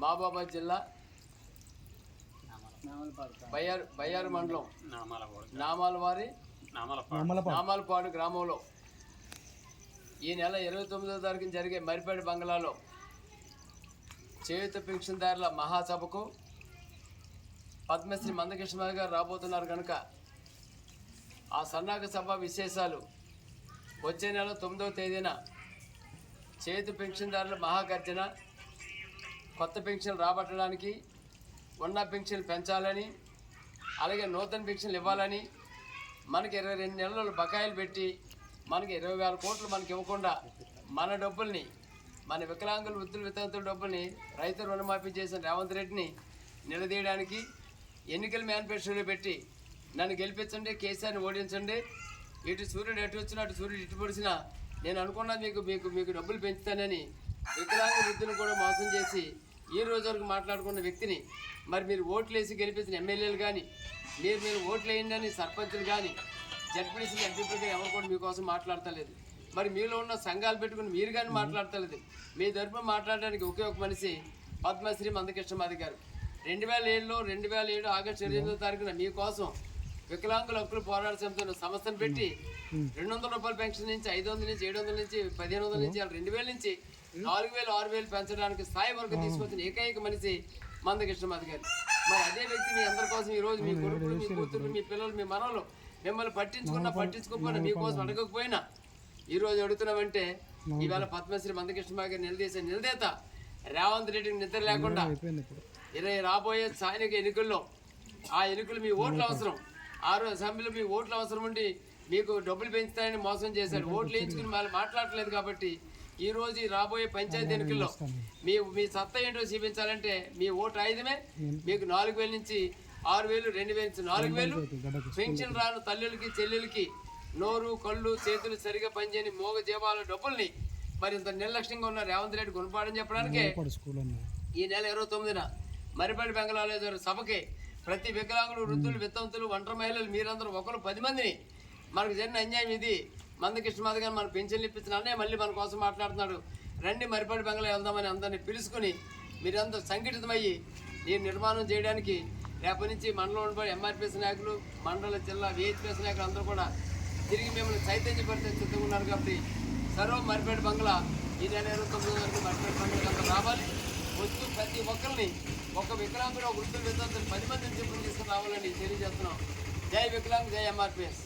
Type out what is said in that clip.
మహబూబాబాద్ జిల్లా బయ్యారు మండలం నామాలపాడు గ్రామంలో ఈ నెల 29వ తారీఖున జరిగే మరిపేట బంగ్లాలో చేయూత పెన్షన్దారుల మహాసభకు పద్మశ్రీ మందకృష్ణ గారు రాబోతున్నారు కనుక ఆ సన్నాహక సభ విశేషాలు వచ్చే నెల 9వ తేదీన చేయూత పెన్షన్దారుల మహాగర్జన, కొత్త పెన్షన్లు రాబట్టడానికి, ఉన్న పెన్షన్లు పెంచాలని, అలాగే నూతన పెన్షన్లు ఇవ్వాలని, మనకి 22 నెలలు బకాయిలు పెట్టి మనకి 20,000 కోట్లు మనకి ఇవ్వకుండా మన డబ్బుల్ని, మన వికలాంగుల వృద్ధుల వితంతుల డబ్బుల్ని రైతు రుణమాఫీ చేసిన రేవంత్ రెడ్డిని నిలదీయడానికి ఎన్నికల మేనిఫెస్టోలో పెట్టి నన్ను గెలిపించండి, కేసీఆర్ని ఓడించండి, ఇటు సూర్యుడు ఎటు వచ్చినా అటు సూర్యుడు ఇటు పొడిచినా నేను అనుకున్నా మీకు డబ్బులు పెంచుతానని వికలాంగ వృద్ధులను కూడా మోసం చేసి ఈ రోజు వరకు మాట్లాడుకున్న వ్యక్తిని మరి మీరు ఓట్లు వేసి గెలిపించిన ఎమ్మెల్యేలు కానీ, మీరు ఓట్లు వేయండి సర్పంచులు కానీ, జడ్పీసీ ఎంపీలు కానీ ఎవరు కూడా మీకోసం మాట్లాడతలేదు. మరి మీలో ఉన్న సంఘాలు పెట్టుకుని మీరు కానీ మాట్లాడతలేదు. మీ తరపున మాట్లాడడానికి ఒకే ఒక మనిషి పద్మశ్రీ మందకృష్ణమాది గారు. 2007 ఆగస్టు 28వ తారీఖున మీకోసం వికలాంగుల హక్కులు పోరాట సమితిలో సంస్థను పెట్టి 200 రూపాయల పెన్షన్ నుంచి 500 నుంచి 700 నుంచి 1500 నుంచి 2000 నుంచి 4000 6000 పెంచడానికి స్థాయి వరకు తీసుకొచ్చిన ఏకైక మనిషి మందకృష్ణమాది గారు. మరి అదే వ్యక్తి మీ అందరి కోసం ఈరోజు మీ కొడుకులు, మీ కూతురు, మీ పిల్లలు, మీ మనవలు మిమ్మల్ని పట్టించుకోకపోయినా మీకోసం అడగకపోయినా ఈరోజు అడుగుతున్నామంటే ఈవేళ పద్మశ్రీ మందకృష్ణమాది గారు నిలదీసే నిలదేత రేవంత్ రెడ్డికి నిద్ర లేకుండా రాబోయే స్థానిక ఎన్నికల్లో ఆ ఎన్నికలు మీ ఓట్లు అవసరం, 6 అసెంబ్లీలో మీ ఓట్లు అవసరం ఉండి మీకు డబ్బులు పెంచుతాయని మోసం చేశాడు. ఓట్లు వేయించుకుని మళ్ళీ మాట్లాడలేదు. కాబట్టి ఈరోజు రాబోయే పంచాయతీ ఎన్నికల్లో మీ సత్తా ఏంటో చూపించాలంటే మీ ఓటు ఆయుధమే. మీకు 4,000 నుంచి 6,000, 2,000 నుంచి 4,000 పెన్షన్ రాను తల్లులకి, చెల్లెలకి నోరు, కళ్ళు, చేతులు సరిగా పనిచేయని మోగ జీవాల డబ్బుల్ని మరి ఇంత నిర్లక్ష్యంగా ఉన్న రేవంత్ రెడ్డి గుణపాఠం చెప్పడానికే ఈ నెల 29న మరిపేట బంగ్లాలో సభకి ప్రతి వికలాంగులు, వృద్ధులు, వితంతులు, ఒంటరి మహిళలు మీరందరూ ఒకరు 10 మందిని మనకు జరిగిన అన్యాయం ఇది. మందకృష్ణమాది గారు మన పెన్షన్లు ఇప్పించిన అన్నయ్య మళ్ళీ మన కోసం మాట్లాడుతున్నాడు. రండి మరిపేట బంగ్లా వెళ్దామని అందరినీ పిలుచుకుని మీరంతా సంఘటితమయ్యి ఈ నిర్మాణం చేయడానికి రేపటి నుంచి మండలంలో ఎంఆర్పీఎస్ నాయకులు, మండల, జిల్లా, విహెచ్పిఎస్ నాయకులు అందరూ కూడా తిరిగి మిమ్మల్ని చైతన్యపరిచే సిద్ధంగా ఉన్నారు. కాబట్టి సర్వ మరిపేట బంగ్లా ఈ నెల 29 వరకు మరిపేట బంగ్లా అంతా రావాలి. వస్తూ ప్రతి ఒక్కరిని ఒక వికలాంగుడు, వృద్ధులు, వితంతులు 10 మందిని చెప్పులు తీసుకుని రావాలని తెలియజేస్తున్నాం. జై వికలాంగ్, జై ఎంఆర్పీఎస్.